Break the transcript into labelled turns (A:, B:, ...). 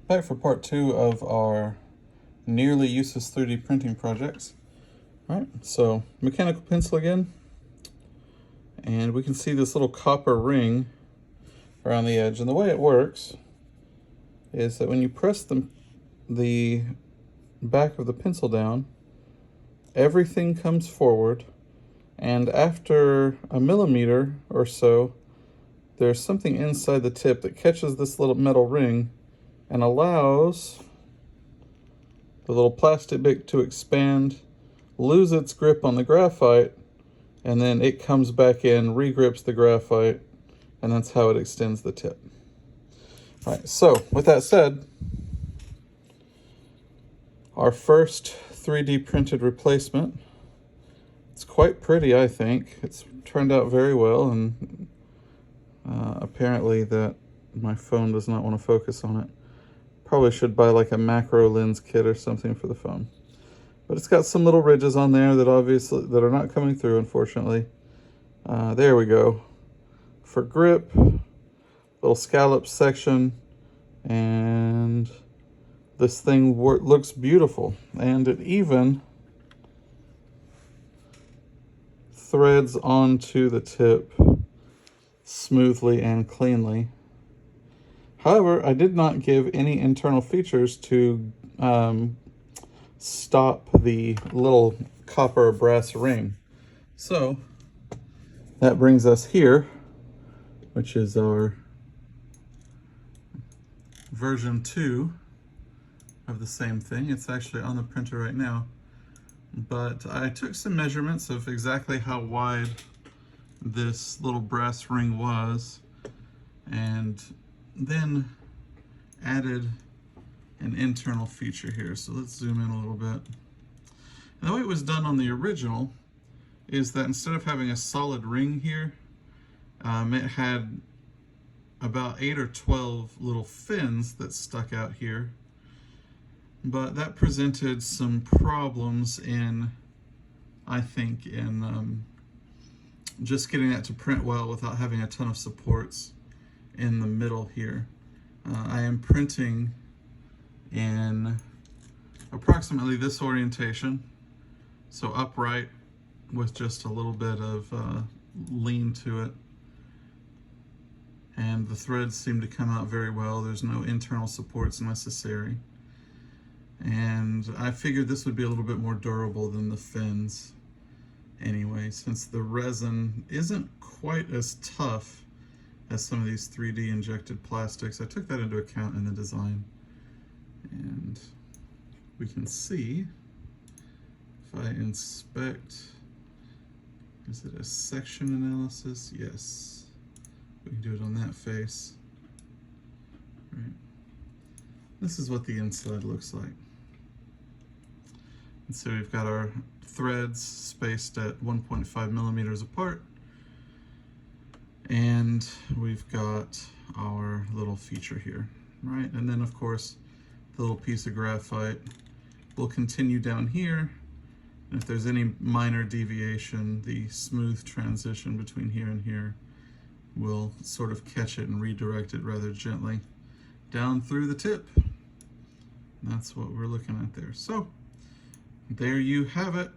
A: Back for part 2 of our nearly useless 3D printing projects. Alright, so mechanical pencil again, and we can see this little copper ring around the edge. And the way it works is that when you press the back of the pencil down, everything comes forward, and after a millimeter or so, there's something inside the tip that catches this little metal ring and allows the little plastic bit to expand, lose its grip on the graphite, and then it comes back in, regrips the graphite, and that's how it extends the tip. All right, so with that said, our first 3D printed replacement. It's quite pretty, I think. It's turned out very well, and apparently that my phone does not want to focus on it. Probably should buy like a macro lens kit or something for the phone. But it's got some little ridges on there that are not coming through, unfortunately. There we go. For grip, little scallop section, and this thing looks beautiful. And it even threads onto the tip smoothly and cleanly. However, I did not give any internal features to stop the little copper brass ring. So that brings us here, which is our version 2 of the same thing. It's actually on the printer right now. But I took some measurements of exactly how wide this little brass ring was, and then added an internal feature here. So let's zoom in a little bit. And the way it was done on the original is that instead of having a solid ring here, it had about 8 or 12 little fins that stuck out here. But that presented some problems in, I think, in just getting that to print well without having a ton of supports in the middle here. I am printing in approximately this orientation, so upright with just a little bit of lean to it. And the threads seem to come out very well. There's no internal supports necessary. And I figured this would be a little bit more durable than the fins anyway, since the resin isn't quite as tough as some of these 3D injected plastics. I took that into account in the design. And we can see, if I inspect, is it a section analysis? Yes. We can do it on that face. Right. This is what the inside looks like. And so we've got our threads spaced at 1.5 millimeters apart. And we've got our little feature here, right? And then of course, the little piece of graphite will continue down here. And if there's any minor deviation, the smooth transition between here and here will sort of catch it and redirect it rather gently down through the tip. And that's what we're looking at there. So there you have it.